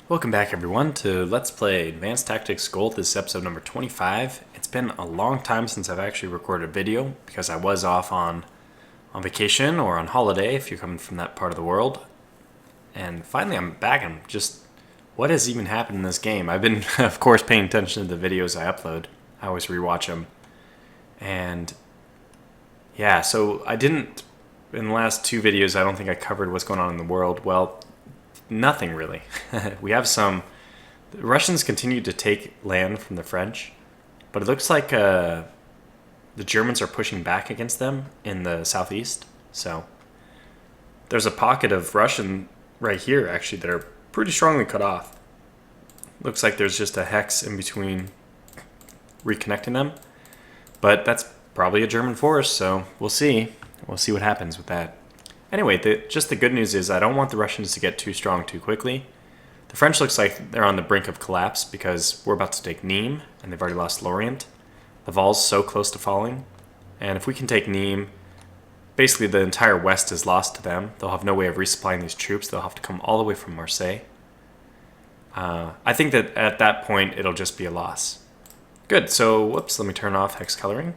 Welcome back everyone to Let's Play Advanced Tactics Gold. This is episode number 25. It's been a long time since I've actually recorded a video because I was off on vacation or on holiday if you're coming from that part of the world. And finally I'm back and what has even happened in this game? I've been, of course, paying attention to the videos I upload. I always rewatch them. And yeah, so in the last two videos, I don't think I covered what's going on in the world. Well, nothing really. The Russians continue to take land from the French, but it looks like the Germans are pushing back against them in the southeast. So there's a pocket of Russian right here, actually, that are pretty strongly cut off. Looks like there's just a hex in between reconnecting them, but that's probably a German force, so we'll see. We'll see what happens with that. Anyway, the good news is I don't want the Russians to get too strong too quickly. The French looks like they're on the brink of collapse because we're about to take Nimes, and they've already lost Lorient. Laval's so close to falling, and if we can take Nimes, basically the entire west is lost to them. They'll have no way of resupplying these troops. They'll have to come all the way from Marseille. I think that at that point it'll just be a loss. Good, so whoops, let me turn off hex coloring.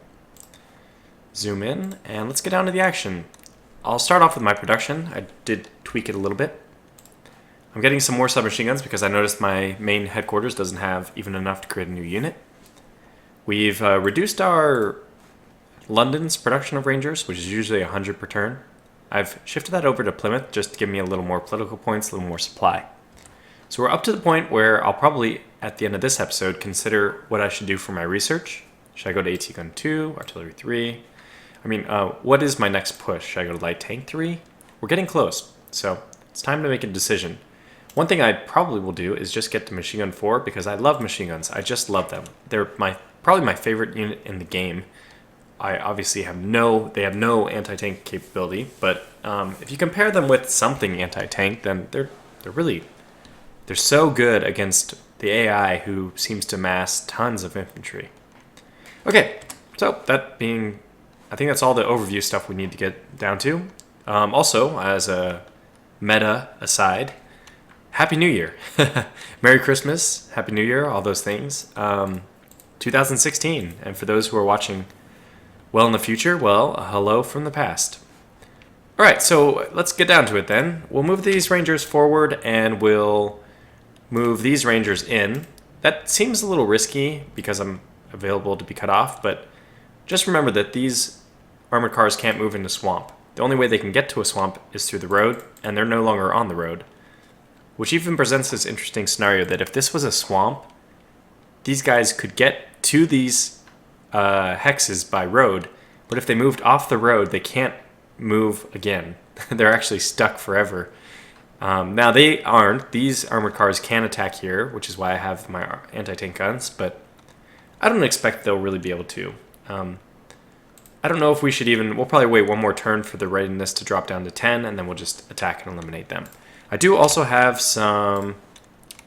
Zoom in, and let's get down to the action. I'll start off with my production. I did tweak it a little bit. I'm getting some more submachine guns because I noticed my main headquarters doesn't have even enough to create a new unit. We've reduced our London's production of Rangers, which is usually 100 per turn. I've shifted that over to Plymouth just to give me a little more political points, a little more supply. So we're up to the point where I'll probably, at the end of this episode, consider what I should do for my research. Should I go to AT Gun 2, Artillery 3? What is my next push? Should I go to Light Tank 3? We're getting close, so it's time to make a decision. One thing I probably will do is just get to Machine Gun 4 because I love machine guns. I just love them. They're probably my favorite unit in the game. I obviously have no anti-tank capability, but if you compare them with something anti-tank, then they're so good against the AI who seems to mass tons of infantry. Okay, so I think that's all the overview stuff we need to get down to. Also, as a meta aside, Happy New Year. Merry Christmas, Happy New Year, all those things. 2016, and for those who are watching well in the future, well, hello from the past. All right, so let's get down to it then. We'll move these Rangers forward, and we'll move these Rangers in. That seems a little risky because I'm available to be cut off, but just remember that these armored cars can't move into swamp. The only way they can get to a swamp is through the road, and they're no longer on the road. Which even presents this interesting scenario that if this was a swamp, these guys could get to these hexes by road, but if they moved off the road, they can't move again. They're actually stuck forever. Now they aren't. These armored cars can attack here, which is why I have my anti-tank guns, but I don't expect they'll really be able to. I don't know if we'll probably wait one more turn for the readiness to drop down to 10, and then we'll just attack and eliminate them. I do also have some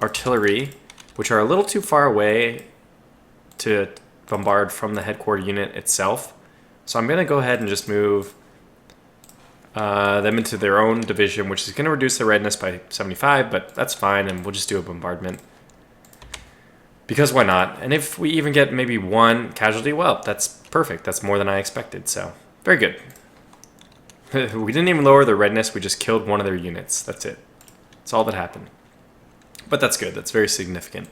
artillery, which are a little too far away to bombard from the headquarter unit itself. So I'm going to go ahead and just move them into their own division, which is going to reduce their readiness by 75, but that's fine, and we'll just do a bombardment. Because why not? And if we even get maybe one casualty, well, that's perfect. That's more than I expected, so very good. We didn't even lower their readiness, we just killed one of their units. That's it. That's all that happened. But that's good, that's very significant.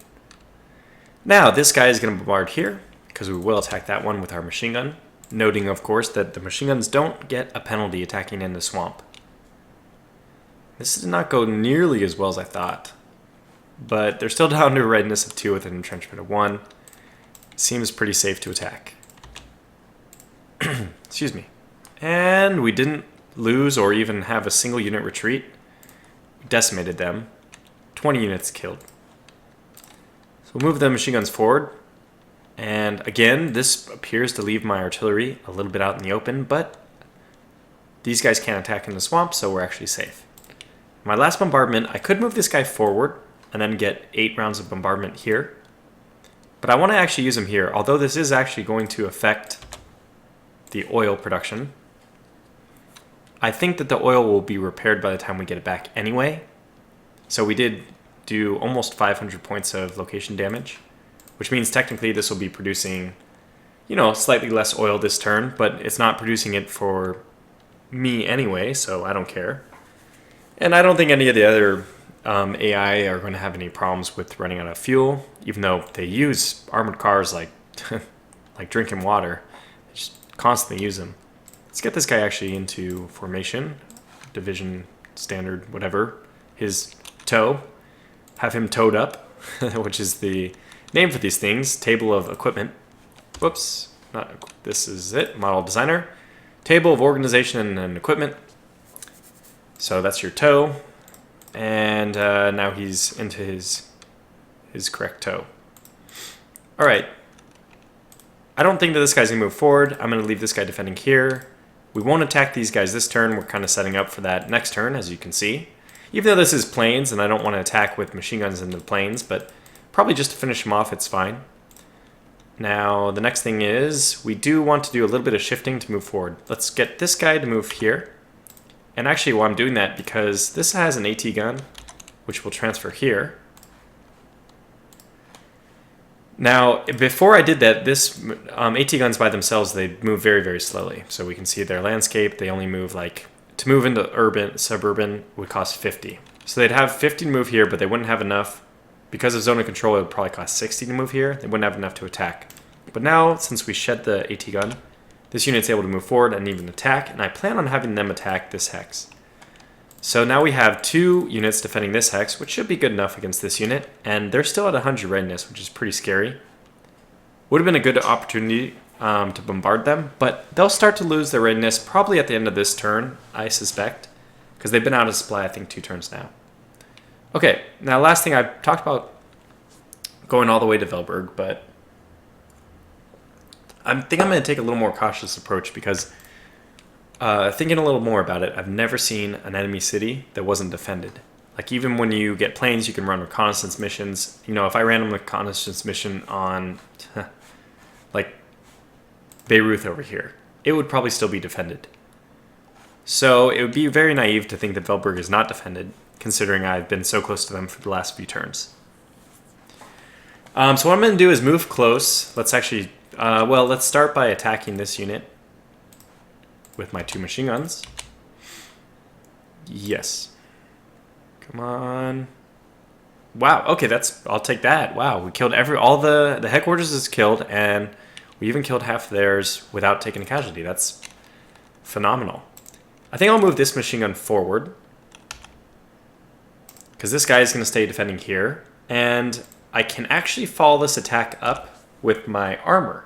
Now, this guy is going to bombard here, because we will attack that one with our machine gun. Noting, of course, that the machine guns don't get a penalty attacking in the swamp. This did not go nearly as well as I thought. But they're still down to a readiness of 2 with an entrenchment of 1. Seems pretty safe to attack. Excuse me. And we didn't lose or even have a single unit retreat. We decimated them. 20 units killed. So we'll move the machine guns forward. And again, this appears to leave my artillery a little bit out in the open, but these guys can't attack in the swamp, so we're actually safe. My last bombardment, I could move this guy forward and then get 8 rounds of bombardment here. But I want to actually use them here, although this is actually going to affect the oil production. I think that the oil will be repaired by the time we get it back anyway. So we did do almost 500 points of location damage, which means technically this will be producing, you know, slightly less oil this turn, but it's not producing it for me anyway, so I don't care. And I don't think any of the other AI are going to have any problems with running out of fuel, even though they use armored cars like like drinking water. They just constantly use them. Let's get this guy actually into formation, division, standard, whatever. His tow. Have him towed up, which is the name for these things. Table of equipment. Whoops. This is it. Model designer. Table of organization and equipment. So that's your tow. And now he's into his correct tow. All right. I don't think that this guy's going to move forward. I'm going to leave this guy defending here. We won't attack these guys this turn. We're kind of setting up for that next turn, as you can see. Even though this is planes, and I don't want to attack with machine guns into the planes, but probably just to finish them off, it's fine. Now, the next thing is, we do want to do a little bit of shifting to move forward. Let's get this guy to move here. And actually, while I'm doing that, because this has an AT gun, which will transfer here. Now, before I did that, this AT guns by themselves, they move very, very slowly. So we can see their landscape. They only move like, to move into urban, suburban would cost 50. So they'd have 50 to move here, but they wouldn't have enough. Because of zone of control, it would probably cost 60 to move here. They wouldn't have enough to attack. But now, since we shed the AT gun, this unit's able to move forward and even attack. And I plan on having them attack this hex. So now we have 2 units defending this hex, which should be good enough against this unit. And they're still at 100 readiness, which is pretty scary. Would have been a good opportunity to bombard them, but they'll start to lose their readiness probably at the end of this turn, I suspect, because they've been out of supply, I think, 2 turns now. Okay, now last thing, I've talked about going all the way to Velburg, but I think I'm going to take a little more cautious approach because thinking a little more about it, I've never seen an enemy city that wasn't defended. Like, even when you get planes, you can run reconnaissance missions. You know, if I ran a reconnaissance mission on, like, Beirut over here, it would probably still be defended. So it would be very naive to think that Velburg is not defended, considering I've been so close to them for the last few turns. So what I'm going to do is move close. Let's actually, well, let's start by attacking this unit with my 2 machine guns. Yes. Come on. Wow, okay, I'll take that. Wow, we killed all the headquarters is killed, and we even killed half theirs without taking a casualty. That's phenomenal. I think I'll move this machine gun forward, because this guy is going to stay defending here, and I can actually follow this attack up with my armor.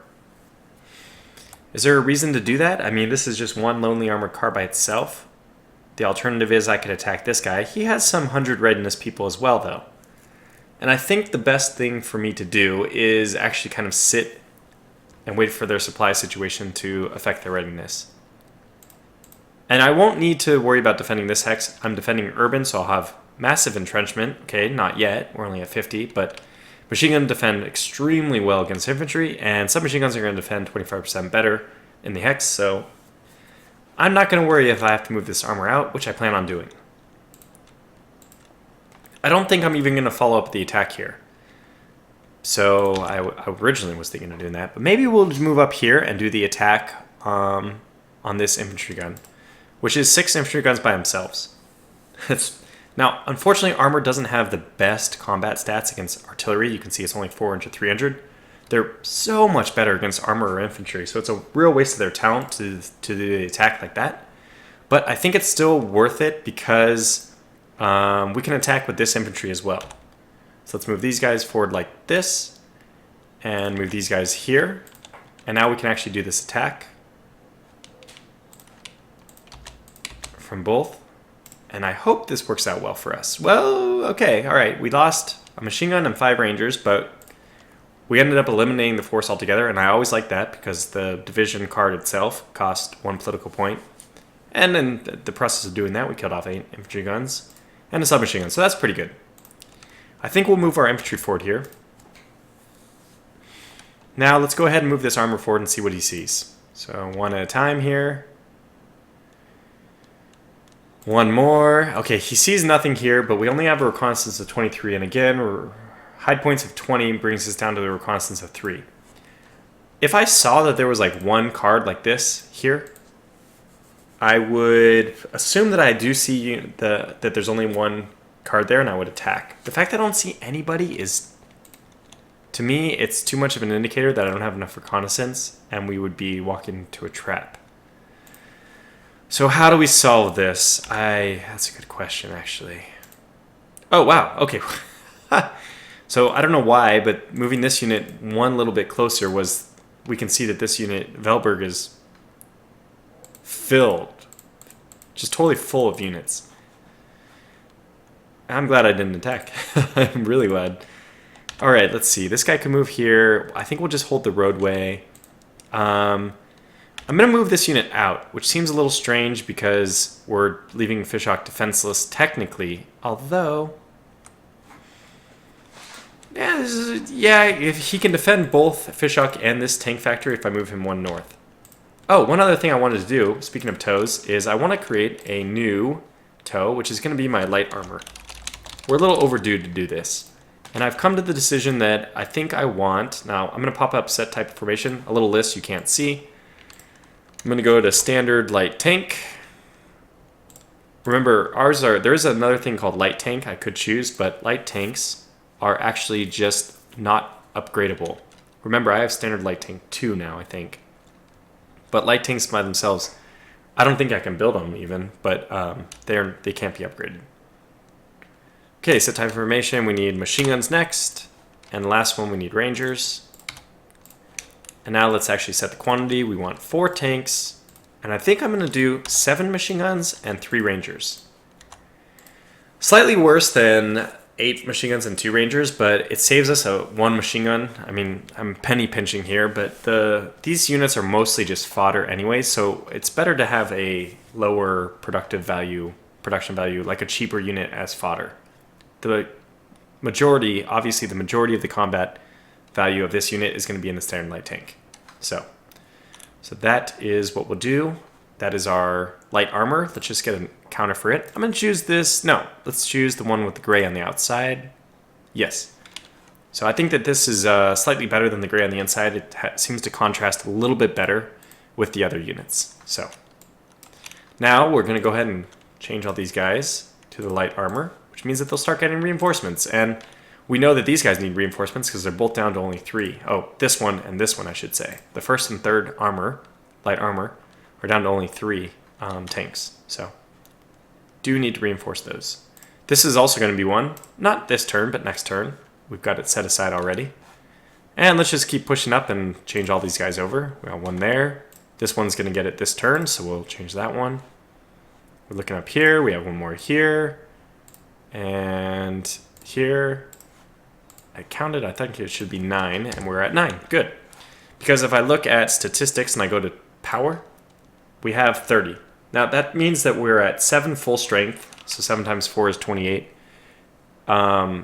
Is there a reason to do that? I mean, this is just one lonely armored car by itself. The alternative is I could attack this guy. He has some 100 readiness people as well, though. And I think the best thing for me to do is actually kind of sit and wait for their supply situation to affect their readiness. And I won't need to worry about defending this hex. I'm defending urban, so I'll have massive entrenchment. Okay, not yet. We're only at 50, but machine gun defend extremely well against infantry, and submachine guns are going to defend 25% better in the hex, so I'm not going to worry if I have to move this armor out, which I plan on doing. I don't think I'm even going to follow up the attack here. So I originally was thinking of doing that, but maybe we'll just move up here and do the attack on this infantry gun, which is 6 infantry guns by themselves. Now, unfortunately, armor doesn't have the best combat stats against artillery. You can see it's only 400, 300. They're so much better against armor or infantry, so it's a real waste of their talent to do the attack like that. But I think it's still worth it because we can attack with this infantry as well. So let's move these guys forward like this, and move these guys here. And now we can actually do this attack from both. And I hope this works out well for us. Well, okay, all right. We lost a machine gun and 5 rangers, but we ended up eliminating the force altogether, and I always like that because the division card itself cost 1 political point. And in the process of doing that, we killed off 8 infantry guns and a submachine gun, so that's pretty good. I think we'll move our infantry forward here. Now let's go ahead and move this armor forward and see what he sees. So 1 at a time here. One more. Okay, he sees nothing here, but we only have a reconnaissance of 23. And again, hide points of 20 brings us down to the reconnaissance of 3. If I saw that there was like one card like this here, I would assume that I do see that there's only one card there, and I would attack. The fact that I don't see anybody is, to me, it's too much of an indicator that I don't have enough reconnaissance, and we would be walking into a trap. So how do we solve this? That's a good question, actually. Oh, wow. Okay. So I don't know why, but moving this unit one little bit closer was, we can see that this unit, Velburg, is filled. Just totally full of units. I'm glad I didn't attack. I'm really glad. All right, let's see. This guy can move here. I think we'll just hold the roadway. I'm going to move this unit out, which seems a little strange because we're leaving Fischach defenseless technically, although... Yeah, if he can defend both Fischach and this tank factory if I move him one north. Oh, one other thing I wanted to do, speaking of tows, is I want to create a new tow, which is going to be my light armor. We're a little overdue to do this. And I've come to the decision that I think I want... Now, I'm going to pop up set type formation, a little list you can't see. I'm going to go to standard light tank. Remember, there is another thing called light tank I could choose, but light tanks are actually just not upgradable. Remember, I have standard light tank 2 now, I think. But light tanks by themselves, I don't think I can build them even, but they can't be upgraded. Okay, set type formation, we need machine guns next. And the last one, we need rangers. And now let's actually set the quantity. We want 4 tanks, and I think I'm going to do 7 machine guns and 3 rangers. Slightly worse than 8 machine guns and 2 rangers, but it saves us a 1 machine gun. I mean, I'm penny pinching here, but these units are mostly just fodder anyway, so it's better to have a lower production value, like a cheaper unit as fodder. The majority of the combat value of this unit is going to be in the standard light tank. So that is what we'll do. That is our light armor. Let's just get a counter for it. I'm going to choose this. No, let's choose the one with the gray on the outside. Yes. So I think that this is slightly better than the gray on the inside. It seems to contrast a little bit better with the other units. So now we're going to go ahead and change all these guys to the light armor, which means that they'll start getting reinforcements. And we know that these guys need reinforcements because they're both down to only 3. Oh, this one and this one, I should say. The first and third armor, light armor, are down to only 3 tanks. So do need to reinforce those. This is also going to be one, not this turn, but next turn. We've got it set aside already. And let's just keep pushing up and change all these guys over. We got one there. This one's going to get it this turn, so we'll change that one. We're looking up here. We have one more here. And here. I counted, I think it should be 9, and we're at 9. Good. Because if I look at statistics and I go to power, we have 30. Now that means that we're at 7 full strength, so 7 times 4 is 28. No,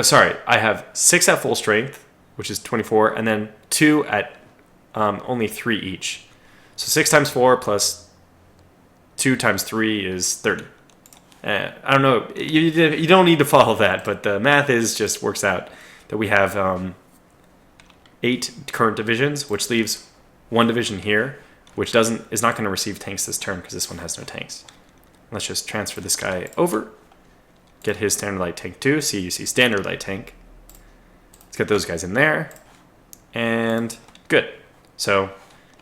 sorry, I have 6 at full strength, which is 24, and then 2 at only 3 each. So 6 times 4 plus 2 times 3 is 30. I don't know, you don't need to follow that, but the math just works out that we have 8 current divisions, which leaves 1 division here, which is not going to receive tanks this turn because this one has no tanks. Let's just transfer this guy over, get his standard light tank too. See, you see standard light tank. Let's get those guys in there, and good. So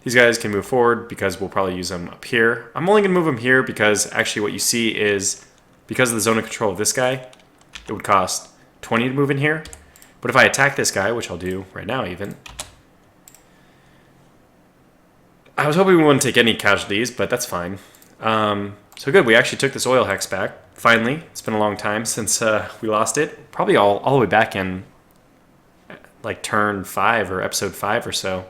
these guys can move forward because we'll probably use them up here. I'm only going to move them here because actually what you see is, because of the zone of control of this guy, it would cost 20 to move in here. But if I attack this guy, which I'll do right now even, I was hoping we wouldn't take any casualties, but that's fine. So good, we actually took this oil hex back, finally. It's been a long time since we lost it. Probably all the way back in like turn 5 or episode 5 or so.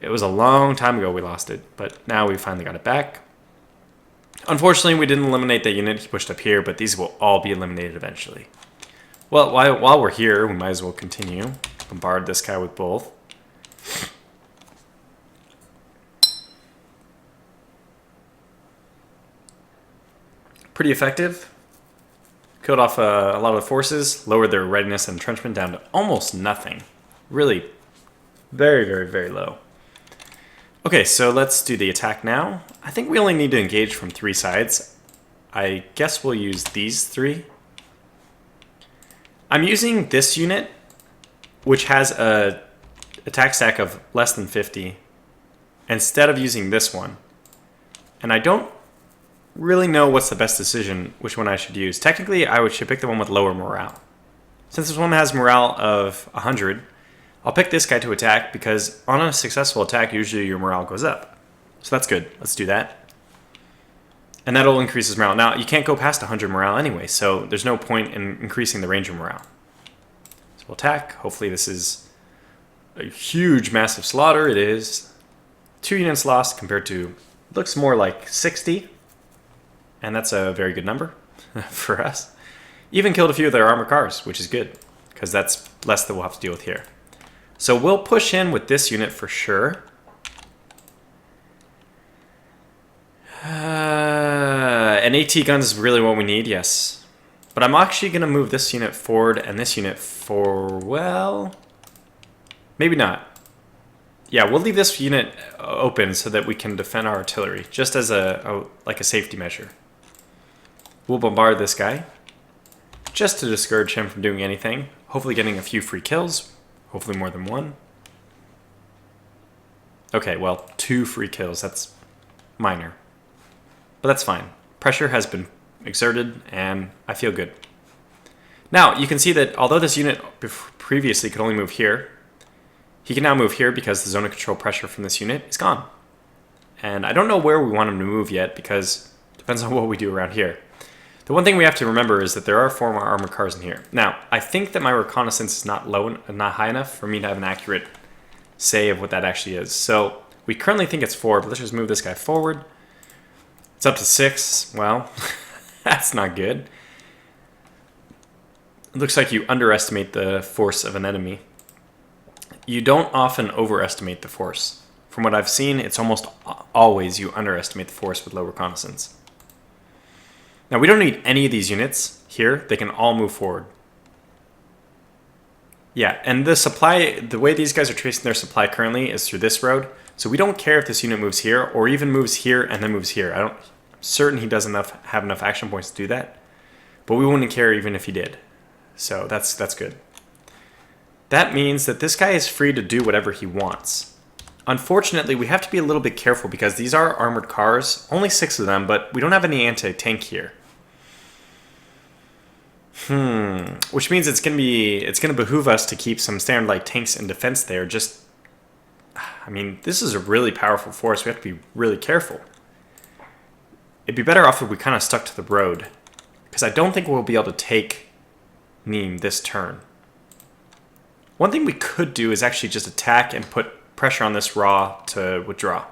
It was a long time ago we lost it, but now we finally got it back. Unfortunately, we didn't eliminate that unit he pushed up here, but these will all be eliminated eventually. Well, while we're here, we might as well continue. Bombard this guy with both. Pretty effective. Killed off a lot of the forces, lowered their readiness and entrenchment down to almost nothing. Really very, very, very low. Okay, so let's do the attack now. I think we only need to engage from 3 sides. I guess we'll use these 3. I'm using this unit, which has a attack stack of less than 50, instead of using this one. And I don't really know what's the best decision, which one I should use. Technically, I should pick the one with lower morale. Since this one has morale of 100, I'll pick this guy to attack because on a successful attack, usually your morale goes up. So that's good. Let's do that. And that'll increase his morale. Now, you can't go past 100 morale anyway, so there's no point in increasing the ranger morale. So we'll attack. Hopefully this is a huge, massive slaughter. It is. 2 units lost compared to, looks more like 60. And that's a very good number for us. Even killed a few of their armored cars, which is good, because that's less than we'll have to deal with here. So we'll push in with this unit for sure. And AT guns is really what we need, yes. But I'm actually going to move this unit forward and this unit for, well, maybe not. Yeah, we'll leave this unit open so that we can defend our artillery, just as like a safety measure. We'll bombard this guy, just to discourage him from doing anything. Hopefully getting a few free kills, hopefully more than 1. Okay, well, 2 free kills, that's minor. But that's fine. Pressure has been exerted, and I feel good. Now, you can see that although this unit previously could only move here, he can now move here because the zone of control pressure from this unit is gone. And I don't know where we want him to move yet because it depends on what we do around here. The one thing we have to remember is that there are 4 more armored cars in here. Now, I think that my reconnaissance is not high enough for me to have an accurate say of what that actually is. So we currently think it's 4, but let's just move this guy forward. It's up to 6. Well, that's not good. It looks like you underestimate the force of an enemy. You don't often overestimate the force. From what I've seen, it's almost always you underestimate the force with low reconnaissance. Now, we don't need any of these units here. They can all move forward. Yeah, and the supply, the way these guys are tracing their supply currently is through this road. So we don't care if this unit moves here or even moves here and then moves here. I'm certain he doesn't have enough action points to do that. But we wouldn't care even if he did. So that's good. That means that this guy is free to do whatever he wants. Unfortunately, we have to be a little bit careful because these are armored cars. Only 6 of them, but we don't have any anti-tank here. Which means it's gonna behoove us to keep some standard light tanks in defense there. I mean, this is a really powerful force. We have to be really careful. It'd be better off if we kind of stuck to the road, because I don't think we'll be able to take Nimes this turn. One thing we could do is actually just attack and put pressure on this raw to withdraw.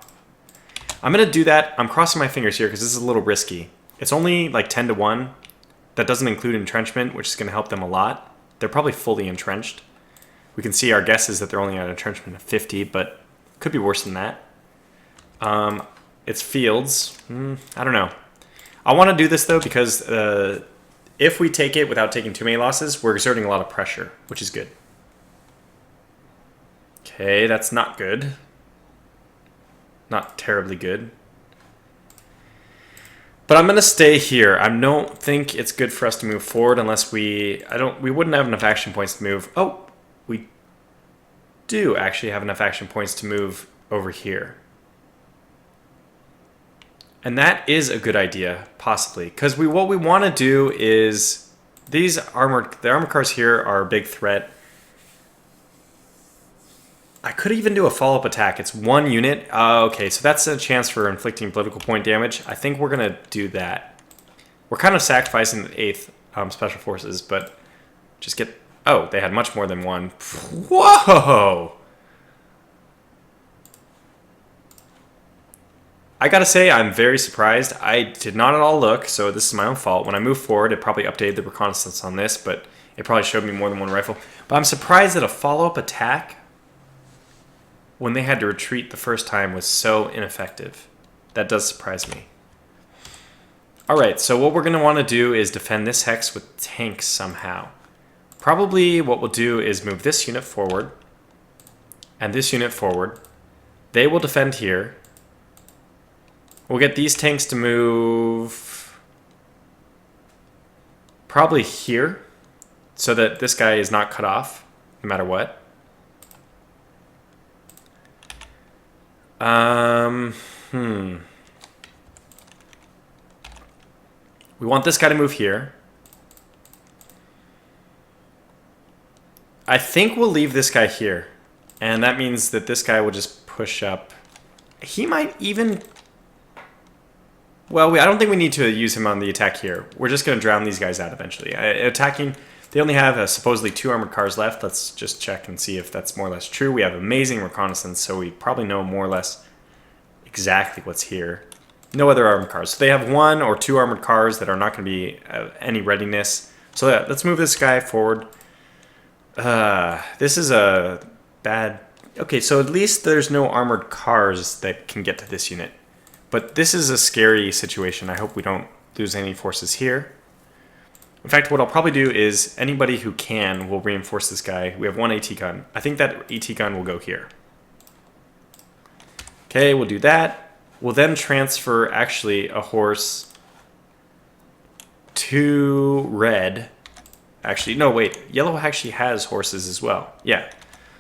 I'm gonna do that. I'm crossing my fingers here because this is a little risky. It's only like 10 to 1. That doesn't include entrenchment, which is going to help them a lot. They're probably fully entrenched. We can see our guess is that they're only at entrenchment of 50, but it could be worse than that. It's fields. I don't know. I want to do this, though, because if we take it without taking too many losses, we're exerting a lot of pressure, which is good. Okay, that's not good. Not terribly good. But I'm going to stay here. I don't think it's good for us to move forward unless we wouldn't have enough action points to move. Oh, we do actually have enough action points to move over here. And that is a good idea, possibly. Because what we want to do is, the armored cars here are a big threat. I could even do a follow-up attack. It's 1 unit. Okay, so that's a chance for inflicting political point damage. I think we're going to do that. We're kind of sacrificing the 8th Special Forces, but just get... Oh, they had much more than 1. Whoa! I gotta say, I'm very surprised. I did not at all look, so this is my own fault. When I moved forward, it probably updated the reconnaissance on this, but it probably showed me more than 1 rifle. But I'm surprised that a follow-up attack when they had to retreat the first time was so ineffective. That does surprise me. Alright, so what we're going to want to do is defend this hex with tanks somehow. Probably what we'll do is move this unit forward and this unit forward. They will defend here. We'll get these tanks to move probably here so that this guy is not cut off no matter what. We want this guy to move here. I think we'll leave this guy here. And that means that this guy will just push up. He might even... Well, I don't think we need to use him on the attack here. We're just going to drown these guys out eventually. Attacking... They only have supposedly 2 armored cars left. Let's just check and see if that's more or less true. We have amazing reconnaissance, so we probably know more or less exactly what's here. No other armored cars. So they have 1 or 2 armored cars that are not going to be any readiness. So yeah, let's move this guy forward. This is a bad... Okay, so at least there's no armored cars that can get to this unit. But this is a scary situation. I hope we don't lose any forces here. In fact, what I'll probably do is anybody who can will reinforce this guy. We have 1 AT gun. I think that AT gun will go here. Okay, we'll do that. We'll then transfer actually a horse to red. Actually, no, wait. Yellow actually has horses as well. Yeah.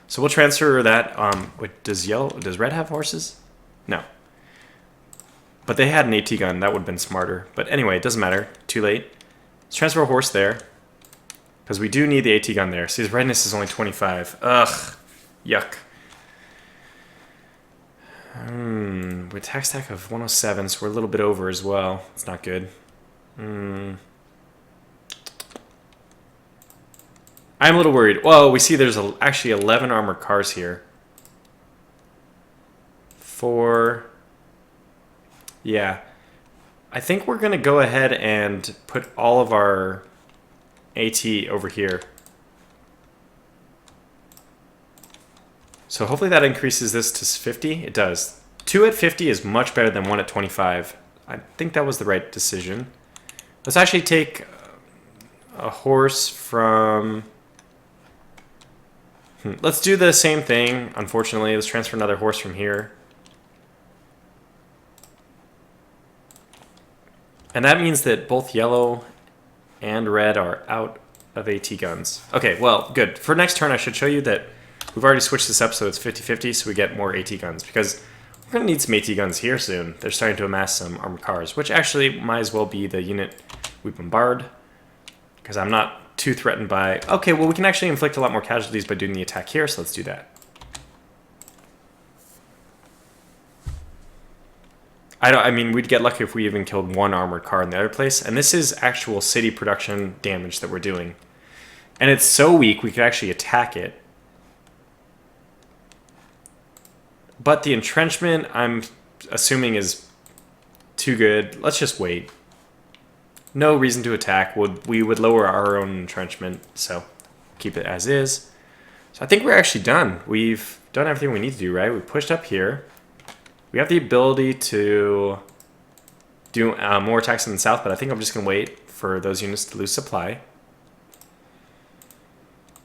So we'll transfer that. Wait, does red have horses? No. But they had an AT gun. That would have been smarter. But anyway, it doesn't matter. Too late. Let's transfer a horse there. Because we do need the AT gun there. See, his redness is only 25. Ugh. Yuck. With attack stack of 107, so we're a little bit over as well. It's not good. I'm a little worried. Well, we see there's actually 11 armored cars here. 4. Yeah. I think we're going to go ahead and put all of our AT over here. So hopefully that increases this to 50. It does. 2 at 50 is much better than 1 at 25. I think that was the right decision. Let's actually take a horse from... Let's do the same thing, unfortunately. Let's transfer another horse from here. And that means that both yellow and red are out of AT guns. Okay, well, good. For next turn, I should show you that we've already switched this up so it's 50-50, so we get more AT guns. Because we're going to need some AT guns here soon. They're starting to amass some armored cars, which actually might as well be the unit we bombard. Because I'm not too threatened by... Okay, well, we can actually inflict a lot more casualties by doing the attack here, so let's do that. I mean, we'd get lucky if we even killed 1 armored car in the other place. And this is actual city production damage that we're doing. And it's so weak, we could actually attack it. But the entrenchment, I'm assuming, is too good. Let's just wait. No reason to attack. We would lower our own entrenchment, so keep it as is. So I think we're actually done. We've done everything we need to do, right? We pushed up here. We have the ability to do more attacks in the south, but I think I'm just going to wait for those units to lose supply.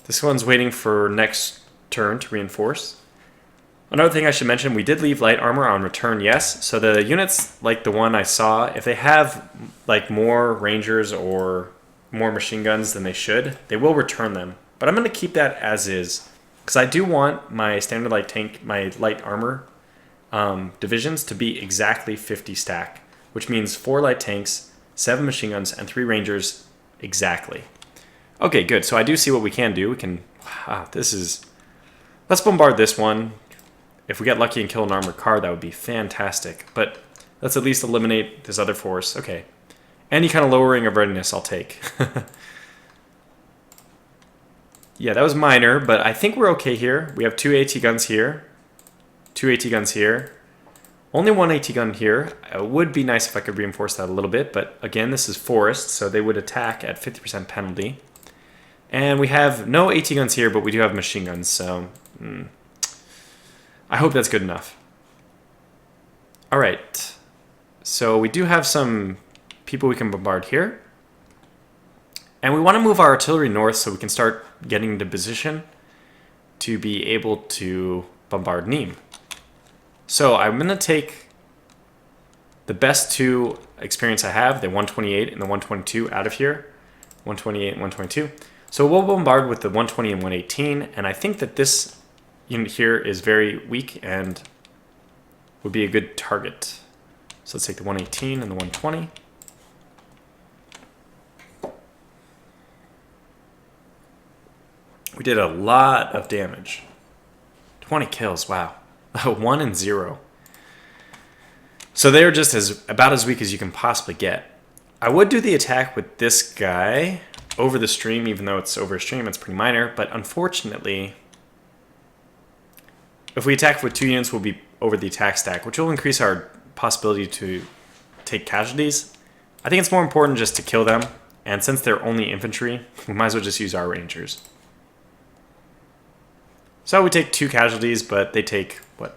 This one's waiting for next turn to reinforce. Another thing I should mention, we did leave light armor on return, yes. So the units like the one I saw, if they have like more rangers or more machine guns than they should, they will return them. But I'm going to keep that as is, because I do want my standard light tank, my light armor divisions to be exactly 50 stack, which means 4 light tanks, 7 machine guns, and 3 rangers exactly. Okay, good. So I do see what we can do. We can... Wow, this is... Let's bombard this one. If we get lucky and kill an armored car, that would be fantastic. But let's at least eliminate this other force. Okay. Any kind of lowering of readiness I'll take. Yeah, that was minor, but I think we're okay here. We have 2 AT guns here. 2 AT guns here. Only 1 AT gun here. It would be nice if I could reinforce that a little bit, but again, this is forest, so they would attack at 50% penalty. And we have no AT guns here, but we do have machine guns, so... I hope that's good enough. Alright. So we do have some people we can bombard here. And we want to move our artillery north so we can start getting into position to be able to bombard Nimes. So I'm going to take the best 2 experience I have, the 128 and the 122, out of here. 128 and 122. So we'll bombard with the 120 and 118, and I think that this unit here is very weak and would be a good target. So let's take the 118 and the 120. We did a lot of damage. 20 kills, wow. 1 and 0. So they're just about as weak as you can possibly get. I would do the attack with this guy over the stream, even though it's over a stream, it's pretty minor. But unfortunately, if we attack with 2 units, we'll be over the attack stack, which will increase our possibility to take casualties. I think it's more important just to kill them. And since they're only infantry, we might as well just use our rangers. So we take 2 casualties, but they take, what,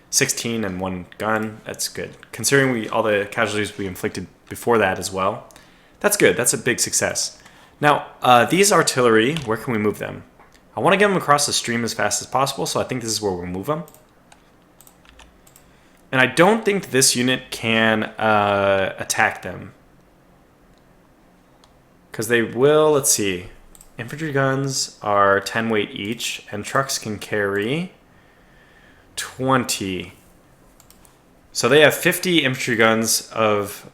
16 and 1 gun. That's good. Considering all the casualties we inflicted before that as well. That's good. That's a big success. Now, these artillery, where can we move them? I want to get them across the stream as fast as possible, so I think this is where we'll move them. And I don't think this unit can attack them. Because they will, let's see. Infantry guns are 10 weight each, and trucks can carry 20. So they have 50 infantry guns of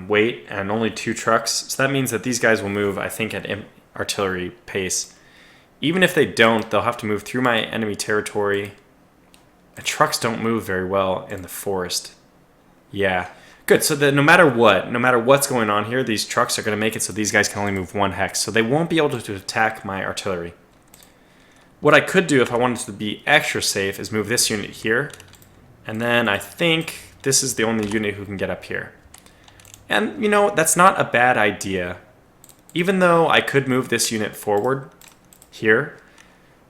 weight and only 2 trucks. So that means that these guys will move, I think, at artillery pace. Even if they don't, they'll have to move through my enemy territory. And trucks don't move very well in the forest. Yeah. Good. So that no matter what's going on here, these trucks are going to make it so these guys can only move 1 hex. So they won't be able to attack my artillery. What I could do if I wanted to be extra safe is move this unit here. And then I think this is the only unit who can get up here. And, you know, that's not a bad idea. Even though I could move this unit forward here,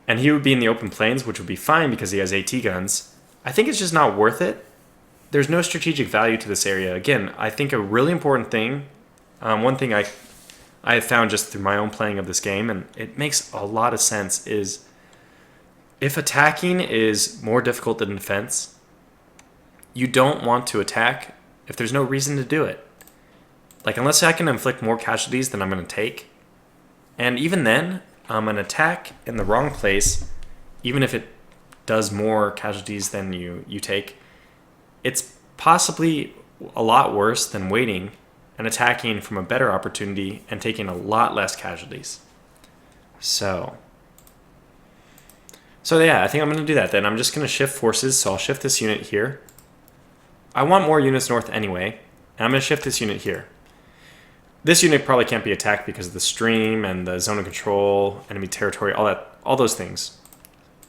and he would be in the open plains, which would be fine because he has AT guns, I think it's just not worth it. There's no strategic value to this area. Again, I think a really important thing, one thing I have found just through my own playing of this game, and it makes a lot of sense, is if attacking is more difficult than defense, you don't want to attack if there's no reason to do it. Like, unless I can inflict more casualties than I'm going to take. And even then, an attack in the wrong place, even if it does more casualties than you take, it's possibly a lot worse than waiting and attacking from a better opportunity and taking a lot less casualties. So yeah, I think I'm going to do that then. I'm just going to shift forces, so I'll shift this unit here. I want more units north anyway, and I'm going to shift this unit here. This unit probably can't be attacked because of the stream and the zone of control, enemy territory, all those things.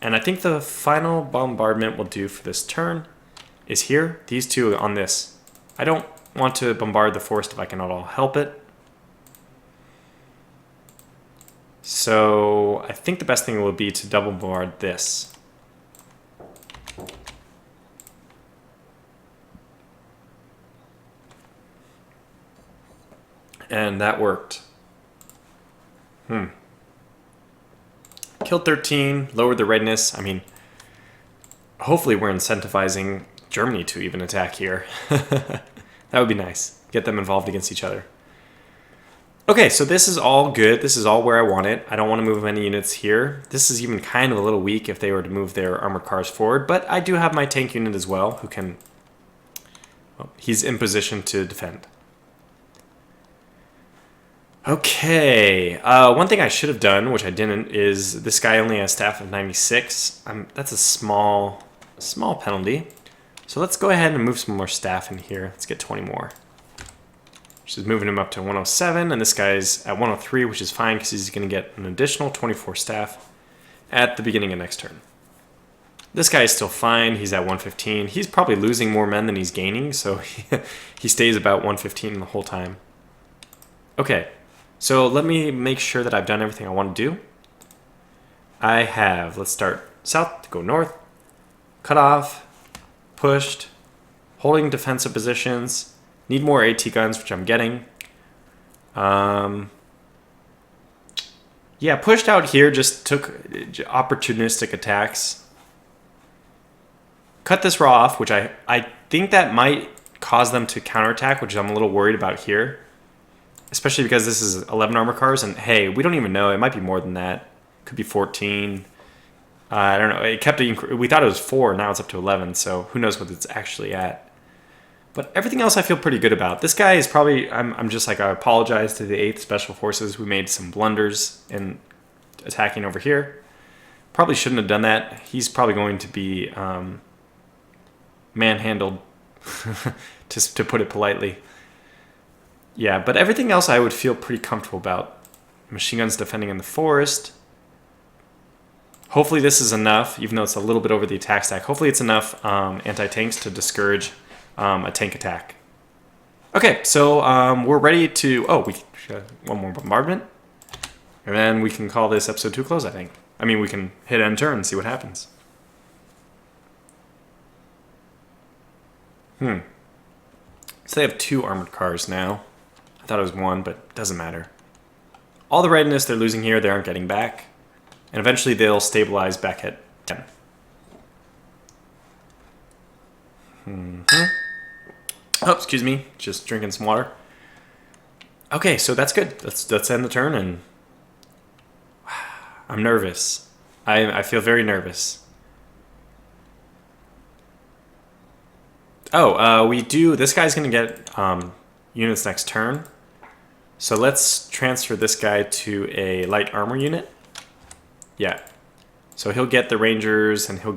And I think the final bombardment we'll do for this turn is here. These 2 on this. I don't want to bombard the forest if I can at all help it. So I think the best thing will be to double bombard this. And that worked. Killed 13, lowered the readiness. I mean, hopefully we're incentivizing Germany to even attack here. That would be nice. Get them involved against each other. Okay, so this is all good. This is all where I want it. I don't want to move any units here. This is even kind of a little weak if they were to move their armored cars forward, but I do have my tank unit as well who can... Well, he's in position to defend. Okay, one thing I should have done, which I didn't, is this guy only has staff of 96. That's a small penalty. So let's go ahead and move some more staff in here. Let's get 20 more. Which is moving him up to 107, and this guy's at 103, which is fine because he's going to get an additional 24 staff at the beginning of next turn. This guy is still fine. He's at 115. He's probably losing more men than he's gaining, so he stays about 115 the whole time. Okay. So let me make sure that I've done everything I want to do. I have, let's start south, go north, cut off, pushed, holding defensive positions, need more AT guns, which I'm getting. Yeah, pushed out here, just took opportunistic attacks. Cut this raw off, which I think that might cause them to counterattack, which I'm a little worried about here. Especially because this is 11 armor cars, and hey, we don't even know. It might be more than that. Could be 14. I don't know. It kept. We thought it was 4. Now it's up to 11. So who knows what it's actually at. But everything else I feel pretty good about. This guy is probably. I'm just like, I apologize to the 8th Special Forces. We made some blunders in attacking over here. Probably shouldn't have done that. He's probably going to be manhandled, to put it politely. Yeah, but everything else I would feel pretty comfortable about. Machine guns defending in the forest. Hopefully this is enough, even though it's a little bit over the attack stack. Hopefully it's enough anti-tanks to discourage a tank attack. Okay, so we're ready to... Oh, we got one more bombardment. And then we can call this episode 2 close, I think. I mean, we can hit end turn and see what happens. So they have 2 armored cars now. I thought it was 1, but it doesn't matter. All the readiness they're losing here, they aren't getting back. And eventually they'll stabilize back at 10. Oh, excuse me. Just drinking some water. Okay, so that's good. Let's end the turn, and I'm nervous. I feel very nervous. Oh, we do... This guy's going to get units next turn. So let's transfer this guy to a light armor unit. Yeah. So he'll get the rangers, and he'll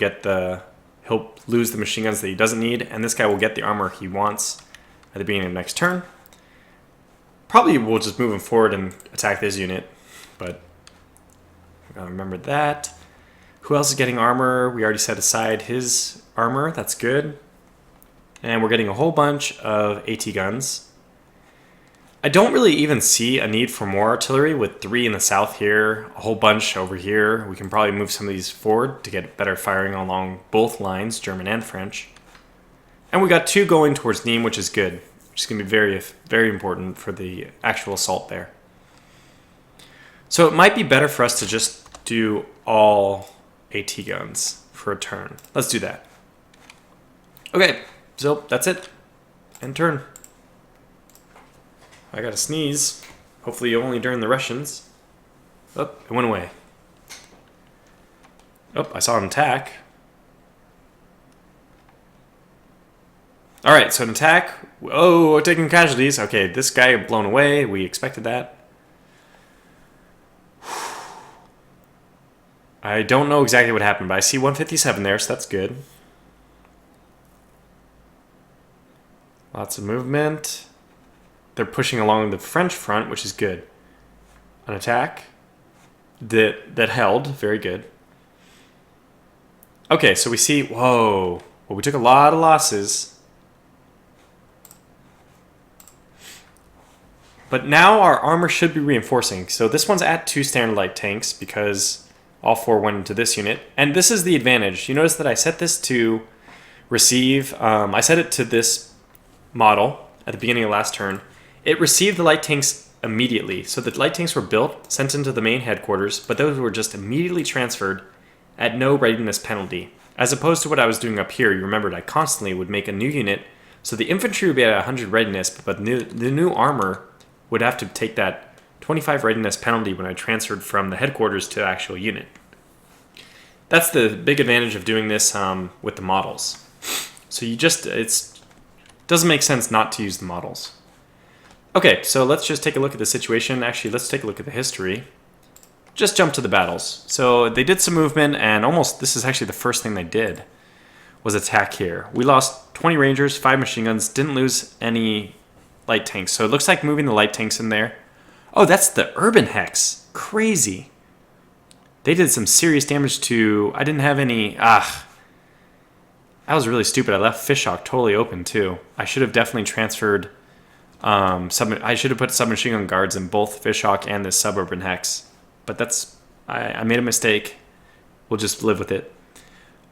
lose the machine guns that he doesn't need, and this guy will get the armor he wants at the beginning of next turn. Probably we'll just move him forward and attack this unit, but we gotta remember that. Who else is getting armor? We already set aside his armor. That's good. And we're getting a whole bunch of AT guns. I don't really even see a need for more artillery with 3 in the south here, a whole bunch over here. We can probably move some of these forward to get better firing along both lines, German and French. And we got 2 going towards Nimes, which is good, which is going to be very, very important for the actual assault there. So it might be better for us to just do all AT guns for a turn. Let's do that. Okay, so that's it. End turn. I gotta sneeze. Hopefully only during the Russians. Oh, it went away. Oh, I saw an attack. Alright, so an attack. Oh, we're taking casualties. Okay, this guy blown away. We expected that. I don't know exactly what happened, but I see 157 there, so that's good. Lots of movement. They're pushing along the French front, which is good. An attack that held. Very good. Okay, so we see... Whoa. Well, we took a lot of losses. But now our armor should be reinforcing. So this one's at 2 standard light tanks because all 4 went into this unit. And this is the advantage. You notice that I set this to receive... I set it to this model at the beginning of last turn. It received the light tanks immediately. So the light tanks were built, sent into the main headquarters, but those were just immediately transferred at no readiness penalty. As opposed to what I was doing up here, you remembered I constantly would make a new unit, so the infantry would be at 100 readiness, but the new armor would have to take that 25 readiness penalty when I transferred from the headquarters to the actual unit. That's the big advantage of doing this with the models. So it doesn't make sense not to use the models. Okay, so let's just take a look at the situation. Actually, let's take a look at the history. Just jump to the battles. So they did some movement, and this is actually the first thing they did, was attack here. We lost 20 rangers, 5 machine guns, didn't lose any light tanks. So it looks like moving the light tanks in there. Oh, that's the urban hex. Crazy. They did some serious damage to... I didn't have any... That was really stupid. I left Fischach totally open, too. I should have definitely transferred... I should have put submachine gun guards in both Fischach and this suburban hex. But that's... I made a mistake. We'll just live with it.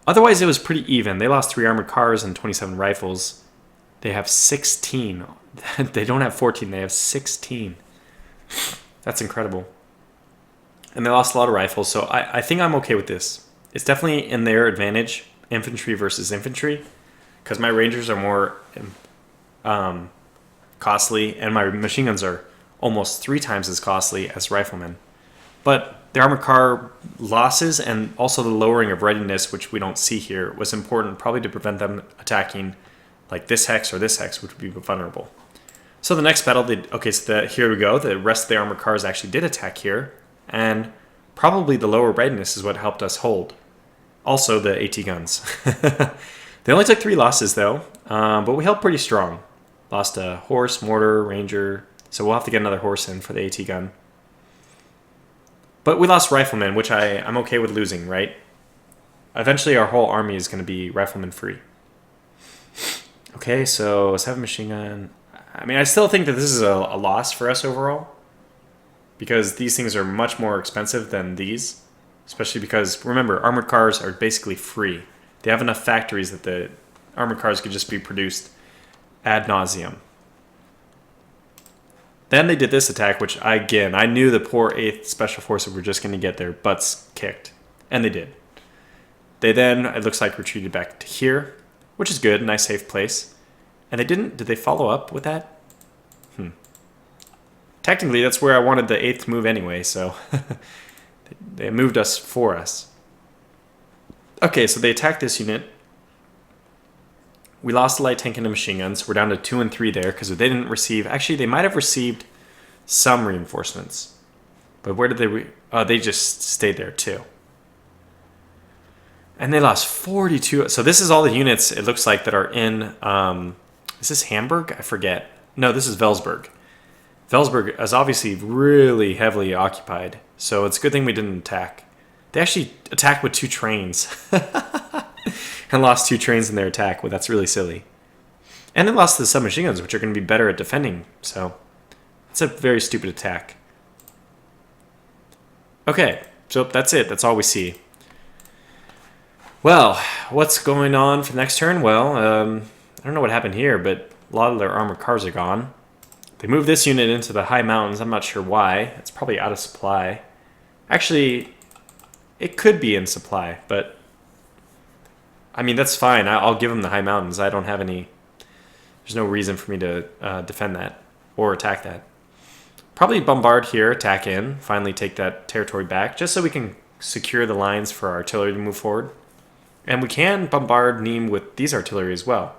Otherwise, it was pretty even. They lost 3 armored cars and 27 rifles. They have 16. They don't have 14. They have 16. That's incredible. And they lost a lot of rifles, so I think I'm okay with this. It's definitely in their advantage, infantry versus infantry, because my rangers are more costly, and my machine guns are almost 3 times as costly as riflemen. But the armored car losses and also the lowering of readiness, which we don't see here, was important probably to prevent them attacking like this hex or this hex, which would be vulnerable. So the next battle, here we go. The rest of the armored cars actually did attack here, and probably the lower readiness is what helped us hold. Also the AT guns. They only took 3 losses though, but we held pretty strong. Lost a horse, mortar, ranger, so we'll have to get another horse in for the AT gun. But we lost riflemen, which I'm okay with losing, right? Eventually our whole army is going to be rifleman free. Okay, so 7 machine gun. I mean, I still think that this is a loss for us overall, because these things are much more expensive than these, especially because, remember, armored cars are basically free. They have enough factories that the armored cars could just be produced ad nauseum. Then they did this attack, which I knew the poor 8th Special Forces were just going to get their butts kicked. And they did. They then, it looks like, retreated back to here, which is good, nice safe place. And did they follow up with that? Technically, that's where I wanted the 8th to move anyway, so they moved us for us. Okay, so they attacked this unit. We lost the light tank and the machine guns. We're down to 2 and 3 there because they didn't receive... Actually, they might have received some reinforcements. But where did they... they just stayed there too. And they lost 42... So this is all the units, it looks like, that are in... is this Hamburg? I forget. No, this is Velburg. Velburg is obviously really heavily occupied. So it's a good thing we didn't attack. They actually attacked with 2 trains. And lost 2 trains in their attack. Well, that's really silly. And they lost the submachine guns, which are going to be better at defending. So it's a very stupid attack. Okay, so that's it. That's all we see. Well, what's going on for the next turn? Well, I don't know what happened here, but a lot of their armored cars are gone. They moved this unit into the high mountains. I'm not sure why. It's probably out of supply. Actually, it could be in supply, but... I mean, that's fine. I'll give them the high mountains. I don't have any... There's no reason for me to defend that or attack that. Probably bombard here, attack in, finally take that territory back, just so we can secure the lines for our artillery to move forward. And we can bombard Nimes with these artillery as well.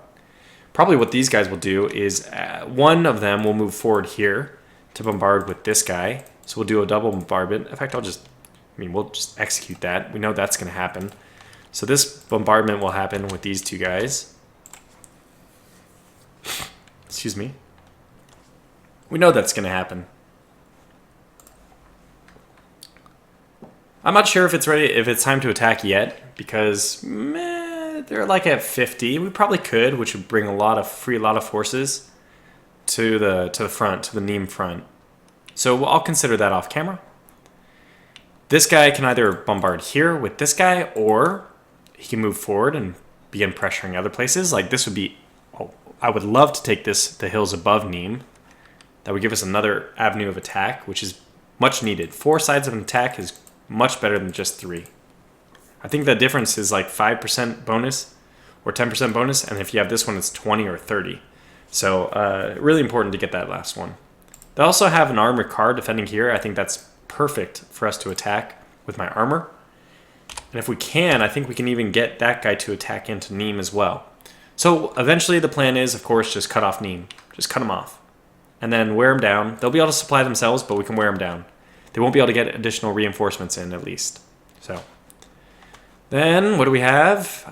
Probably what these guys will do is one of them will move forward here to bombard with this guy. So we'll do a double bombardment. In fact, we'll just execute that. We know that's going to happen. So this bombardment will happen with these 2 guys. Excuse me. We know that's going to happen. I'm not sure if it's ready, if it's time to attack yet, because they're like at 50. We probably could, which would bring a lot of forces to the front, to the Nimes front. So I'll consider that off camera. This guy can either bombard here with this guy, or he can move forward and begin pressuring other places. Like this would be... I would love to take the hills above Nimes. That would give us another avenue of attack, which is much needed. 4 sides of an attack is much better than just 3. I think the difference is like 5% bonus or 10% bonus, and if you have this one, it's 20 or 30. So really important to get that last one. They also have an armored car defending here. I think that's perfect for us to attack with my armor. And if we can, I think we can even get that guy to attack into Nimes as well. So eventually the plan is, of course, just cut off Nimes. Just cut them off. And then wear them down. They'll be able to supply themselves, but we can wear them down. They won't be able to get additional reinforcements in, at least. So then, what do we have?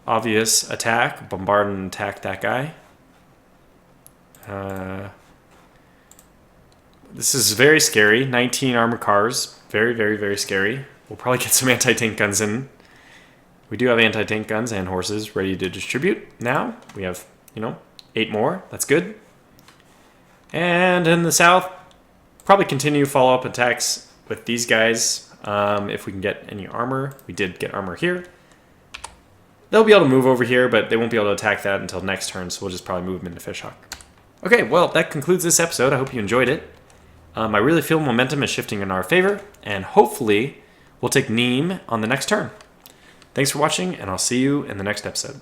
Obvious attack. Bombard and attack that guy. This is very scary. 19 armored cars. Very, very, very scary. We'll probably get some anti-tank guns in. We do have anti-tank guns and horses ready to distribute now. We have, 8 more. That's good. And in the south, probably continue follow-up attacks with these guys. If we can get any armor. We did get armor here. They'll be able to move over here, but they won't be able to attack that until next turn, so we'll just probably move them into Fischach. Okay, well, that concludes this episode. I hope you enjoyed it. I really feel momentum is shifting in our favor, and hopefully we'll take Nimes on the next turn. Thanks for watching, and I'll see you in the next episode.